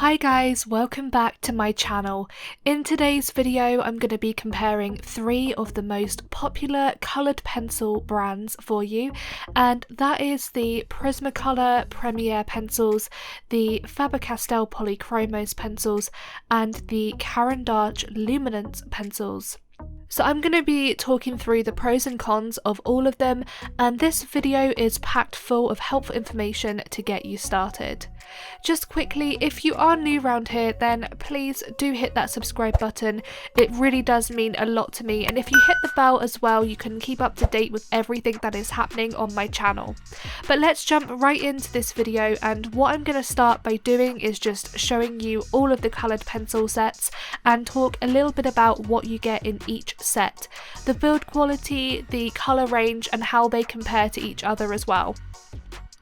Hi guys, welcome back to my channel. In today's video I'm going to be comparing 3 of the most popular coloured pencil brands for you, and that is the Prismacolor Premier pencils, the Faber Castell Polychromos pencils, and the Caran D'ache Luminance pencils. So I'm going to be talking through the pros and cons of all of them, and this video is packed full of helpful information to get you started. Just quickly, if you are new around here, then please do hit that subscribe button. It really does mean a lot to me, and if you hit the bell as well, you can keep up to date with everything that is happening on my channel. But let's jump right into this video, and what I'm going to start by doing is just showing you all of the coloured pencil sets and talk a little bit about what you get in each set, the build quality, the colour range, and how they compare to each other as well.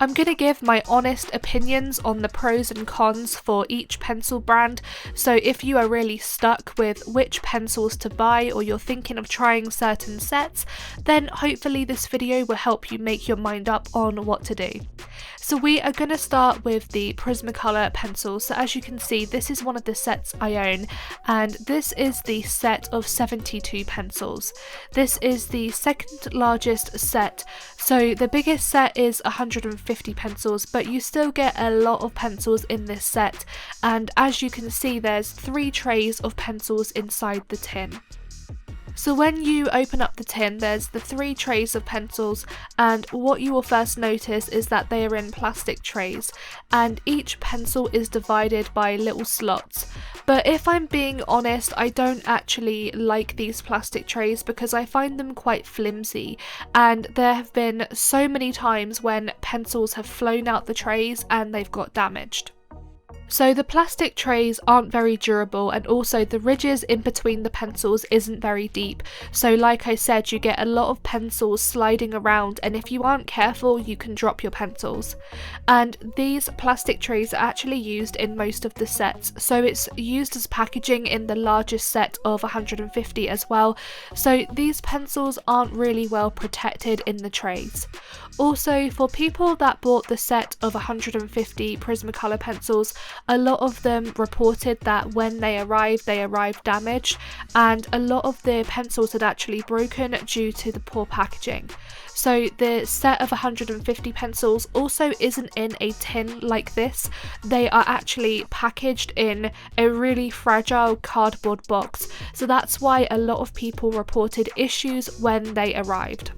I'm going to give my honest opinions on the pros and cons for each pencil brand, so if you are really stuck with which pencils to buy or you're thinking of trying certain sets, then hopefully this video will help you make your mind up on what to do. So we are going to start with the Prismacolor pencils. So as you can see, this is one of the sets I own, and this is the set of 72 pencils. This is the second largest set, so the biggest set is 150 pencils, but you still get a lot of pencils in this set, and as you can see there's 3 trays of pencils inside the tin. So when you open up the tin, there's the 3 trays of pencils, and what you will first notice is that they are in plastic trays, and each pencil is divided by little slots. But if I'm being honest, I don't actually like these plastic trays because I find them quite flimsy, and there have been so many times when pencils have flown out the trays and they've got damaged. So the plastic trays aren't very durable, and also the ridges in between the pencils isn't very deep, so like I said, you get a lot of pencils sliding around, and if you aren't careful you can drop your pencils. And these plastic trays are actually used in most of the sets, so it's used as packaging in the largest set of 150 as well, so these pencils aren't really well protected in the trays. Also, for people that bought the set of 150 Prismacolor pencils, a lot of them reported that when they arrived damaged, and a lot of the pencils had actually broken due to the poor packaging. So the set of 150 pencils also isn't in a tin like this, they are actually packaged in a really fragile cardboard box, so that's why a lot of people reported issues when they arrived.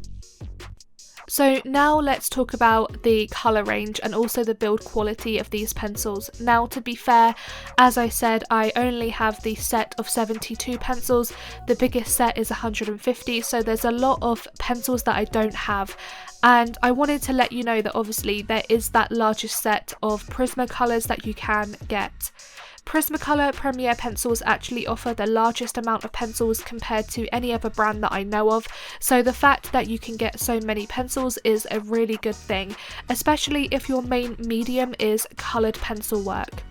So now let's talk about the colour range and also the build quality of these pencils. Now, to be fair, as I said, I only have the set of 72 pencils, the biggest set is 150, so there's a lot of pencils that I don't have. And I wanted to let you know that obviously there is that largest set of Prismacolors that you can get. Prismacolor Premier pencils actually offer the largest amount of pencils compared to any other brand that I know of, so the fact that you can get so many pencils is a really good thing, especially if your main medium is coloured pencil work.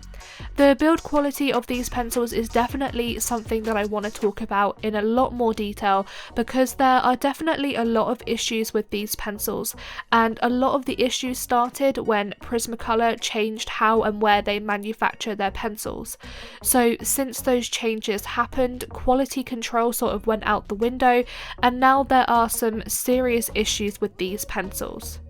The build quality of these pencils is definitely something that I want to talk about in a lot more detail, because there are definitely a lot of issues with these pencils, and a lot of the issues started when Prismacolor changed how and where they manufacture their pencils. So since those changes happened, quality control sort of went out the window, and now there are some serious issues with these pencils.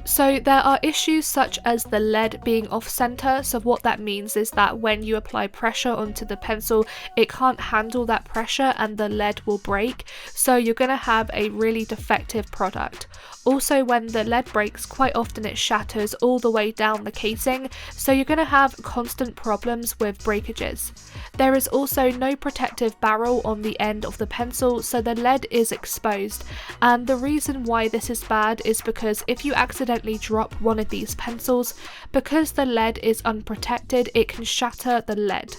So there are issues such as the lead being off center, so what that means is that when you apply pressure onto the pencil, it can't handle that pressure and the lead will break, so you're going to have a really defective product. Also, when the lead breaks, quite often it shatters all the way down the casing, so you're going to have constant problems with breakages. There is also no protective barrel on the end of the pencil, so the lead is exposed, and the reason why this is bad is because if you accidentally drop one of these pencils, because the lead is unprotected, it can shatter the lead.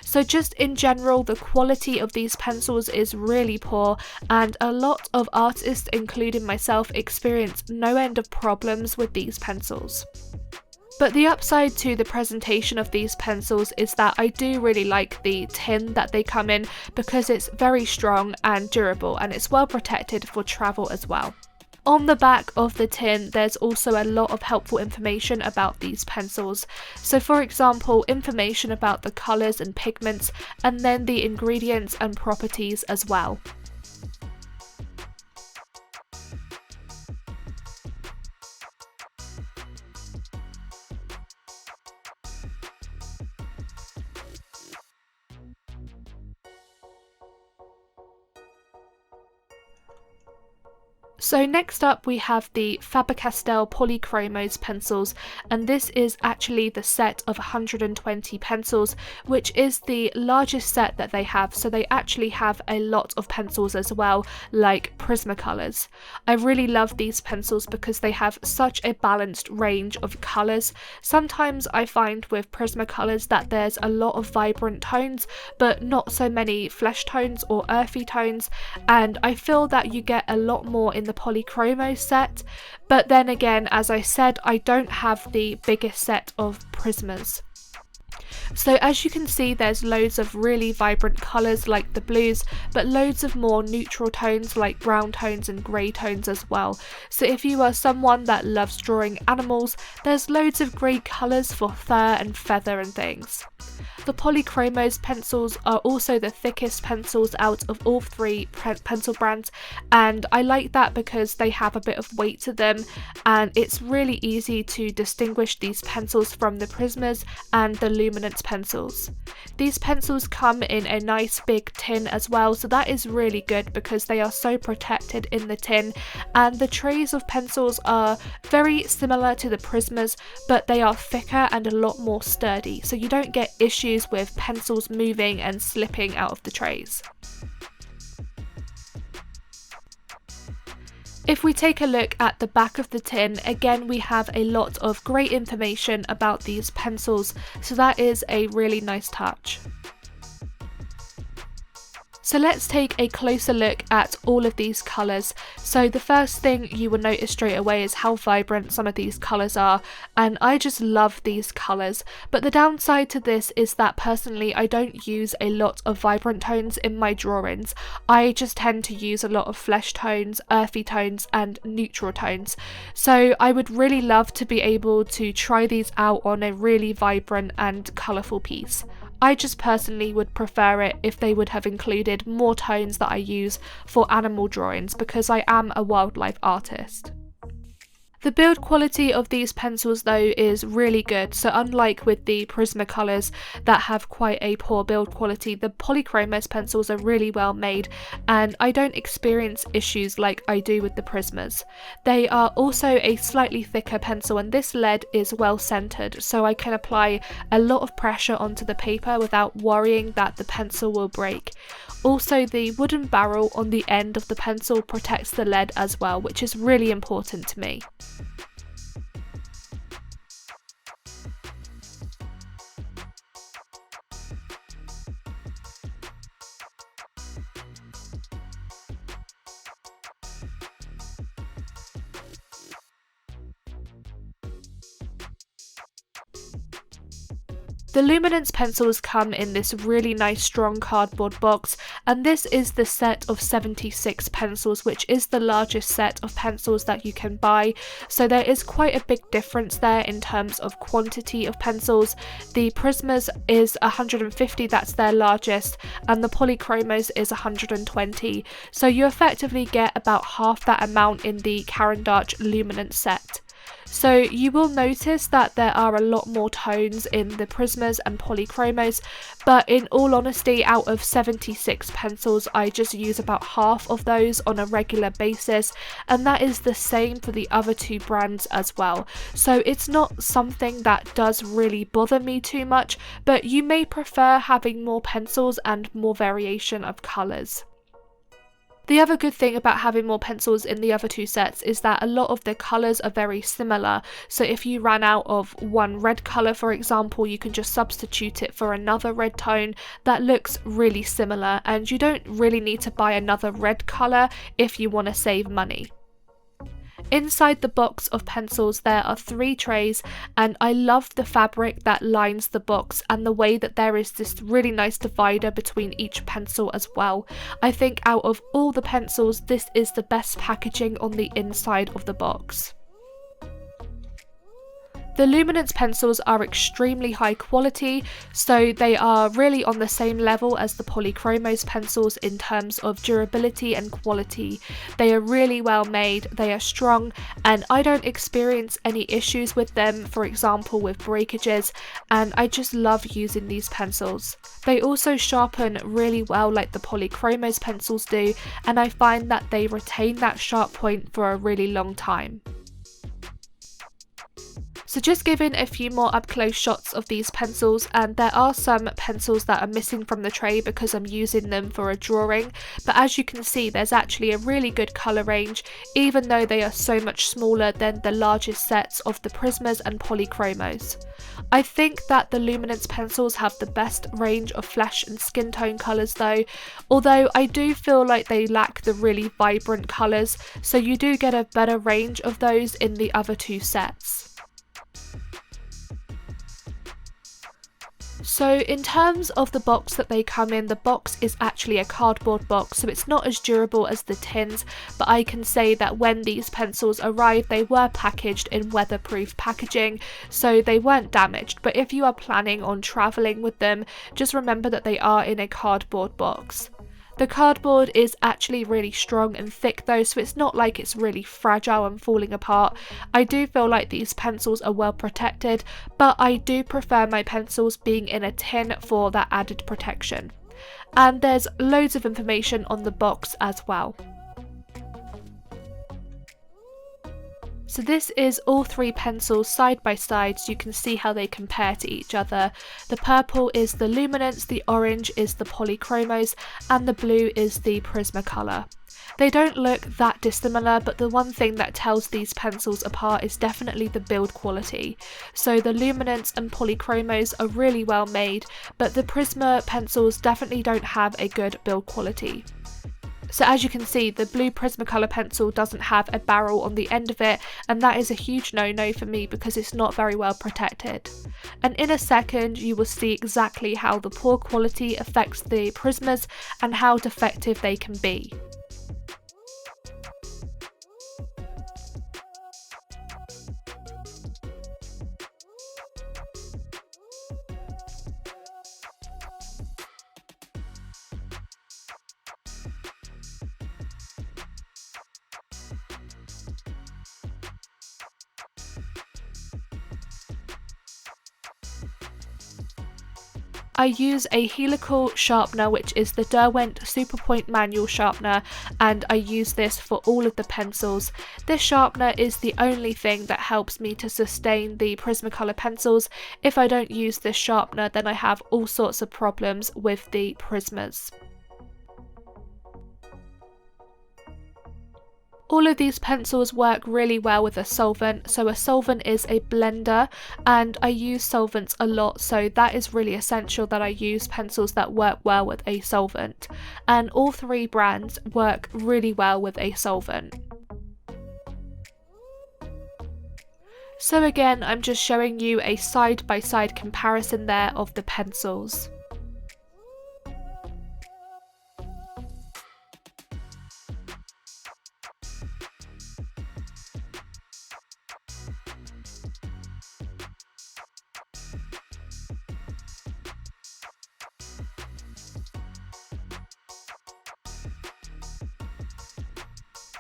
So just in general, the quality of these pencils is really poor, and a lot of artists, including myself, experience no end of problems with these pencils. But the upside to the presentation of these pencils is that I do really like the tin that they come in, because it's very strong and durable, and it's well protected for travel as well. On the back of the tin, there's also a lot of helpful information about these pencils. So for example, information about the colours and pigments, and then the ingredients and properties as well. So next up we have the Faber Castell Polychromos pencils, and this is actually the set of 120 pencils, which is the largest set that they have. So they actually have a lot of pencils as well, like Prismacolors. I really love these pencils because they have such a balanced range of colours. Sometimes I find with Prismacolors that there's a lot of vibrant tones, but not so many flesh tones or earthy tones, and I feel that you get a lot more in the Polychromos set. But then again, as I said, I don't have the biggest set of Prismas. So as you can see, there's loads of really vibrant colours like the blues, but loads of more neutral tones like brown tones and grey tones as well. So if you are someone that loves drawing animals, there's loads of great colours for fur and feather and things. The Polychromos pencils are also the thickest pencils out of all three pencil brands, and I like that because they have a bit of weight to them, and it's really easy to distinguish these pencils from the Prismas and the Luminance pencils. These pencils come in a nice big tin as well, so that is really good because they are so protected in the tin, and the trays of pencils are very similar to the Prismas, but they are thicker and a lot more sturdy, so you don't get issues with pencils moving and slipping out of the trays. If we take a look at the back of the tin, again we have a lot of great information about these pencils, so that is a really nice touch. So let's take a closer look at all of these colours. So the first thing you will notice straight away is how vibrant some of these colours are, and I just love these colours. But the downside to this is that personally I don't use a lot of vibrant tones in my drawings. I just tend to use a lot of flesh tones, earthy tones and neutral tones. So I would really love to be able to try these out on a really vibrant and colourful piece. I just personally would prefer it if they would have included more tones that I use for animal drawings because I am a wildlife artist. The build quality of these pencils though is really good, so unlike with the Prismacolors that have quite a poor build quality, the Polychromos pencils are really well made and I don't experience issues like I do with the Prismas. They are also a slightly thicker pencil and this lead is well centered, so I can apply a lot of pressure onto the paper without worrying that the pencil will break. Also, the wooden barrel on the end of the pencil protects the lead as well, which is really important to me. The Luminance pencils come in this really nice strong cardboard box, and this is the set of 76 pencils, which is the largest set of pencils that you can buy, so there is quite a big difference there in terms of quantity of pencils. The Prismas is 150, that's their largest, and the Polychromos is 120, so you effectively get about half that amount in the Caran D'ache Luminance set. So you will notice that there are a lot more tones in the Prismas and Polychromos, but in all honesty, out of 76 pencils, I just use about half of those on a regular basis, and that is the same for the other two brands as well. So it's not something that does really bother me too much, but you may prefer having more pencils and more variation of colours. The other good thing about having more pencils in the other two sets is that a lot of the colours are very similar, so if you ran out of one red colour for example, you can just substitute it for another red tone that looks really similar, and you don't really need to buy another red colour if you want to save money. Inside the box of pencils there are 3 trays, and I love the fabric that lines the box and the way that there is this really nice divider between each pencil as well. I think out of all the pencils, this is the best packaging on the inside of the box. The Luminance pencils are extremely high quality, so they are really on the same level as the Polychromos pencils in terms of durability and quality. They are really well made, they are strong, and I don't experience any issues with them, for example with breakages, and I just love using these pencils. They also sharpen really well like the Polychromos pencils do, and I find that they retain that sharp point for a really long time. So just giving a few more up close shots of these pencils, and there are some pencils that are missing from the tray because I'm using them for a drawing, but as you can see there's actually a really good colour range even though they are so much smaller than the largest sets of the Prismas and Polychromos. I think that the Luminance pencils have the best range of flesh and skin tone colours though, although I do feel like they lack the really vibrant colours, so you do get a better range of those in the other 2 sets. So in terms of the box that they come in, the box is actually a cardboard box, so it's not as durable as the tins, but I can say that when these pencils arrived they were packaged in weatherproof packaging, so they weren't damaged. But if you are planning on travelling with them, just remember that they are in a cardboard box. The cardboard is actually really strong and thick though, so it's not like it's really fragile and falling apart. I do feel like these pencils are well protected, but I do prefer my pencils being in a tin for that added protection. And there's loads of information on the box as well. So this is all 3 pencils side by side, so you can see how they compare to each other. The purple is the Luminance, the orange is the Polychromos, and the blue is the Prismacolor. They don't look that dissimilar, but the one thing that tells these pencils apart is definitely the build quality. So the Luminance and Polychromos are really well made, but the Prisma pencils definitely don't have a good build quality. So as you can see, the blue Prismacolor pencil doesn't have a barrel on the end of it, and that is a huge no-no for me because it's not very well protected. And in a second you will see exactly how the poor quality affects the Prismas and how defective they can be. I use a helical sharpener, which is the Derwent Superpoint manual sharpener, and I use this for all of the pencils. This sharpener is the only thing that helps me to sustain the Prismacolor pencils. If I don't use this sharpener, then I have all sorts of problems with the Prismas. All of these pencils work really well with a solvent, so a solvent is a blender, and I use solvents a lot, so that is really essential that I use pencils that work well with a solvent, and all 3 brands work really well with a solvent. So again, I'm just showing you a side-by-side comparison there of the pencils.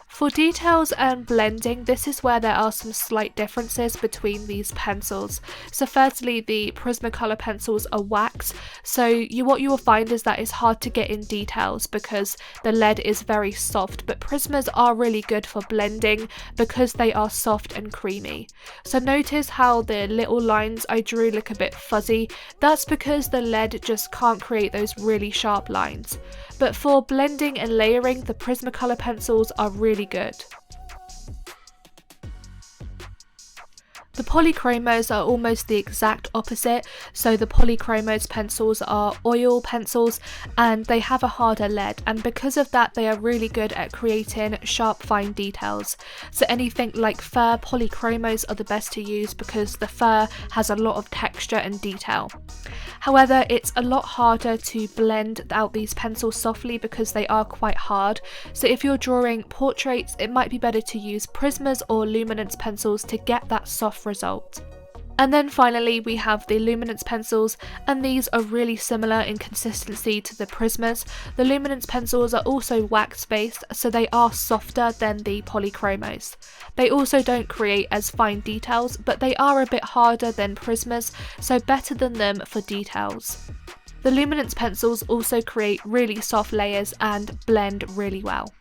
For details and blending, this is where there are some slight differences between these pencils. So firstly, the Prismacolor pencils are wax, so what you will find is that it's hard to get in details because the lead is very soft, but Prismas are really good for blending because they are soft and creamy. So notice how the little lines I drew look a bit fuzzy. That's because the lead just can't create those really sharp lines. But for blending and layering, the Prismacolor pencils are really good. The Polychromos are almost the exact opposite, so the Polychromos pencils are oil pencils and they have a harder lead, and because of that they are really good at creating sharp fine details. So anything like fur Polychromos are the best to use because the fur has a lot of texture and detail. However, it's a lot harder to blend out these pencils softly because they are quite hard, so if you're drawing portraits it might be better to use Prismas or Luminance pencils to get that soft result. And then finally we have the Luminance pencils, and these are really similar in consistency to the Prismas. The Luminance pencils are also wax based, so they are softer than the Polychromos. They also don't create as fine details, but they are a bit harder than Prismas, so better than them for details. The Luminance pencils also create really soft layers and blend really well.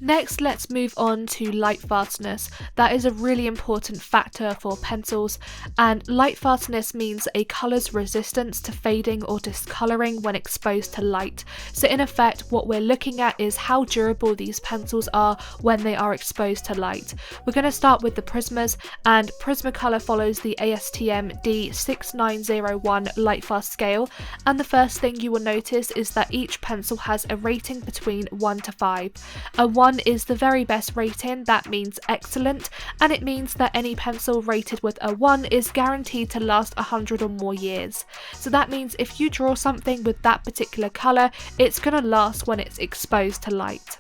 Next, let's move on to lightfastness. That is a really important factor for pencils, and lightfastness means a colour's resistance to fading or discolouring when exposed to light. So in effect, what we're looking at is how durable these pencils are when they are exposed to light. We're going to start with the Prismas, and Prismacolor follows the ASTM D6901 lightfast scale, and the first thing you will notice is that each pencil has a rating between 1 to 5. A 1 is the very best rating, that means excellent, and it means that any pencil rated with a 1 is guaranteed to last 100 or more years. So that means if you draw something with that particular colour, it's going to last when it's exposed to light.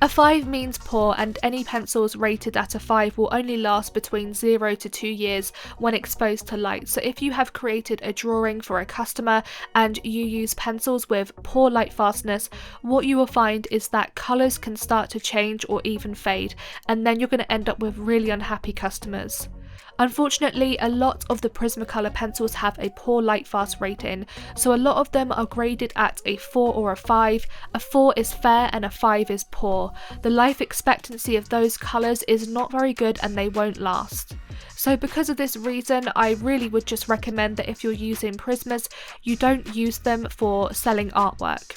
A 5 means poor, and any pencils rated at a 5 will only last between 0 to 2 years when exposed to light. So if you have created a drawing for a customer and you use pencils with poor light fastness, what you will find is that colours can start to change or even fade, and then you're going to end up with really unhappy customers. Unfortunately, a lot of the Prismacolor pencils have a poor lightfast rating, so a lot of them are graded at a 4 or a 5. A 4 is fair and a 5 is poor. The life expectancy of those colours is not very good and they won't last. So because of this reason, I really would just recommend that if you're using Prismas, you don't use them for selling artwork.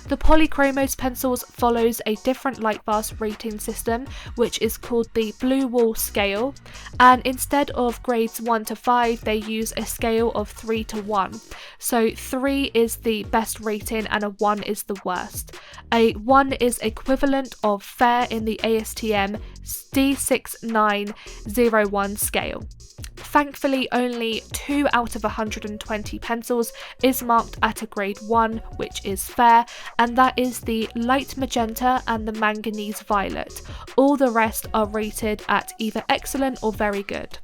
The Polychromos pencils follows a different lightfast rating system, which is called the Blue Wall scale, and instead of grades 1 to 5 they use a scale of 3 to 1. So 3 is the best rating and a 1 is the worst. A 1 is equivalent of fair in the ASTM D6901 scale. Thankfully, only 2 out of 120 pencils is marked at a grade 1, which is fair, and that is the light magenta and the manganese violet. All the rest are rated at either excellent or very good.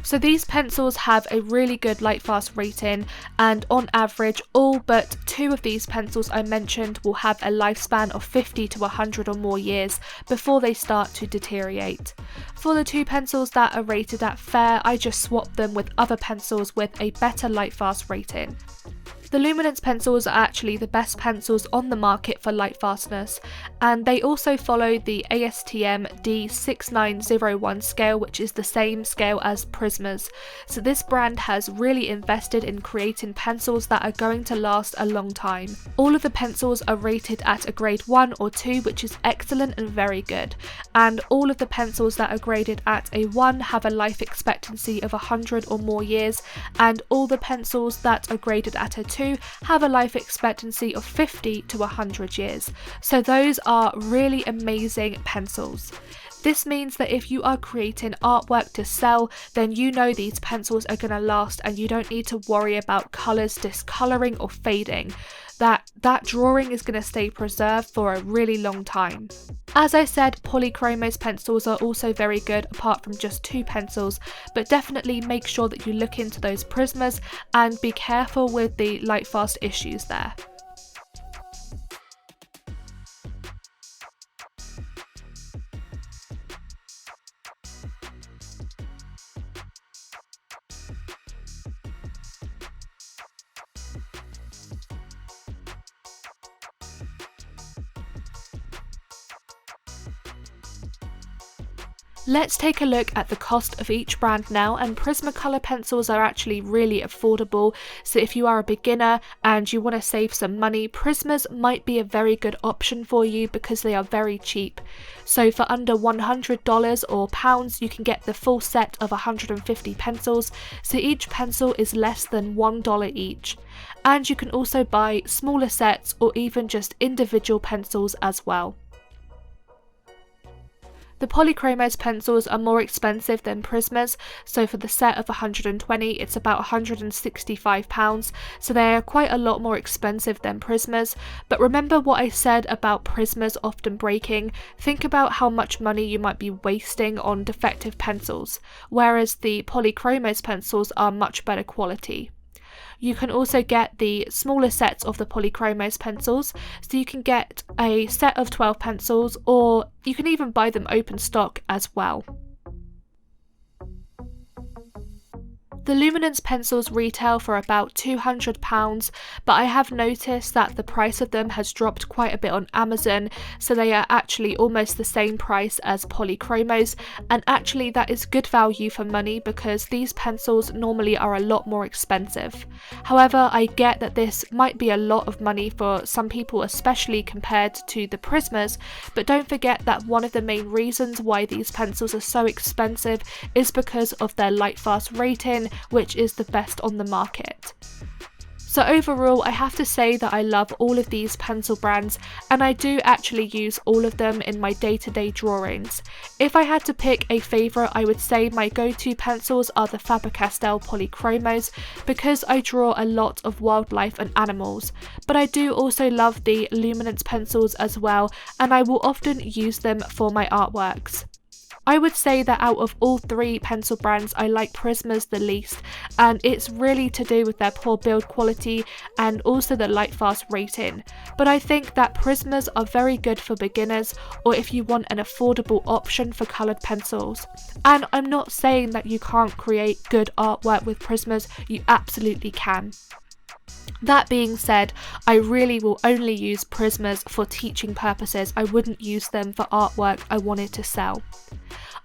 So these pencils have a really good lightfast rating, and on average all but 2 of these pencils I mentioned will have a lifespan of 50 to 100 or more years before they start to deteriorate. For the 2 pencils that are rated at fair, I just swapped them with other pencils with a better lightfast rating. The Luminance pencils are actually the best pencils on the market for lightfastness, and they also follow the ASTM D6901 scale, which is the same scale as Prismas. So this brand has really invested in creating pencils that are going to last a long time. All of the pencils are rated at a grade 1 or 2, which is excellent and very good, and all of the pencils that are graded at a 1 have a life expectancy of 100 or more years, and all the pencils that are graded at a 2 have a life expectancy of 50 to 100 years. So those are really amazing pencils. This means that if you are creating artwork to sell, then you know these pencils are going to last and you don't need to worry about colours discolouring or fading. That drawing is going to stay preserved for a really long time. As I said, Polychromos pencils are also very good apart from just 2 pencils, but definitely make sure that you look into those Prismas and be careful with the lightfast issues there. Let's take a look at the cost of each brand now, and Prismacolor pencils are actually really affordable, so if you are a beginner and you want to save some money, Prismas might be a very good option for you because they are very cheap. So for under $100 or pounds, you can get the full set of 150 pencils, so each pencil is less than $1 each. And you can also buy smaller sets or even just individual pencils as well. The Polychromos pencils are more expensive than Prismas, so for the set of 120 it's about £165, so they are quite a lot more expensive than Prismas. But remember what I said about Prismas often breaking. Think about how much money you might be wasting on defective pencils, whereas the Polychromos pencils are much better quality. You can also get the smaller sets of the Polychromos pencils, so you can get a set of 12 pencils, or you can even buy them open stock as well. The Luminance pencils retail for about £200, but I have noticed that the price of them has dropped quite a bit on Amazon, so they are actually almost the same price as Polychromos, and actually that is good value for money because these pencils normally are a lot more expensive. However, I get that this might be a lot of money for some people, especially compared to the Prismas, but don't forget that one of the main reasons why these pencils are so expensive is because of their lightfast rating, which is the best on the market. So overall, I have to say that I love all of these pencil brands, and I do actually use all of them in my day-to-day drawings. If I had to pick a favourite, I would say my go-to pencils are the Faber Castell Polychromos because I draw a lot of wildlife and animals, but I do also love the Luminance pencils as well, and I will often use them for my artworks. I would say that out of all three pencil brands, I like Prismas the least, and it's really to do with their poor build quality and also the lightfast rating. But I think that Prismas are very good for beginners or if you want an affordable option for coloured pencils. And I'm not saying that you can't create good artwork with Prismas, you absolutely can. That being said, I really will only use Prismas for teaching purposes. I wouldn't use them for artwork I wanted to sell.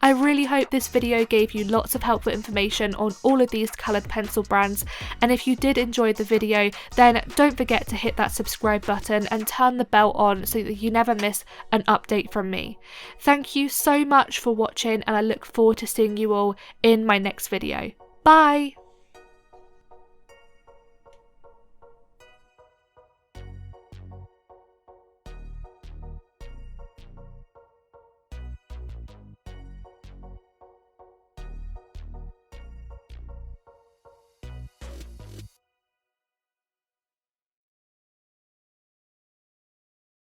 I really hope this video gave you lots of helpful information on all of these coloured pencil brands, and if you did enjoy the video, then don't forget to hit that subscribe button and turn the bell on so that you never miss an update from me. Thank you so much for watching, and I look forward to seeing you all in my next video. Bye!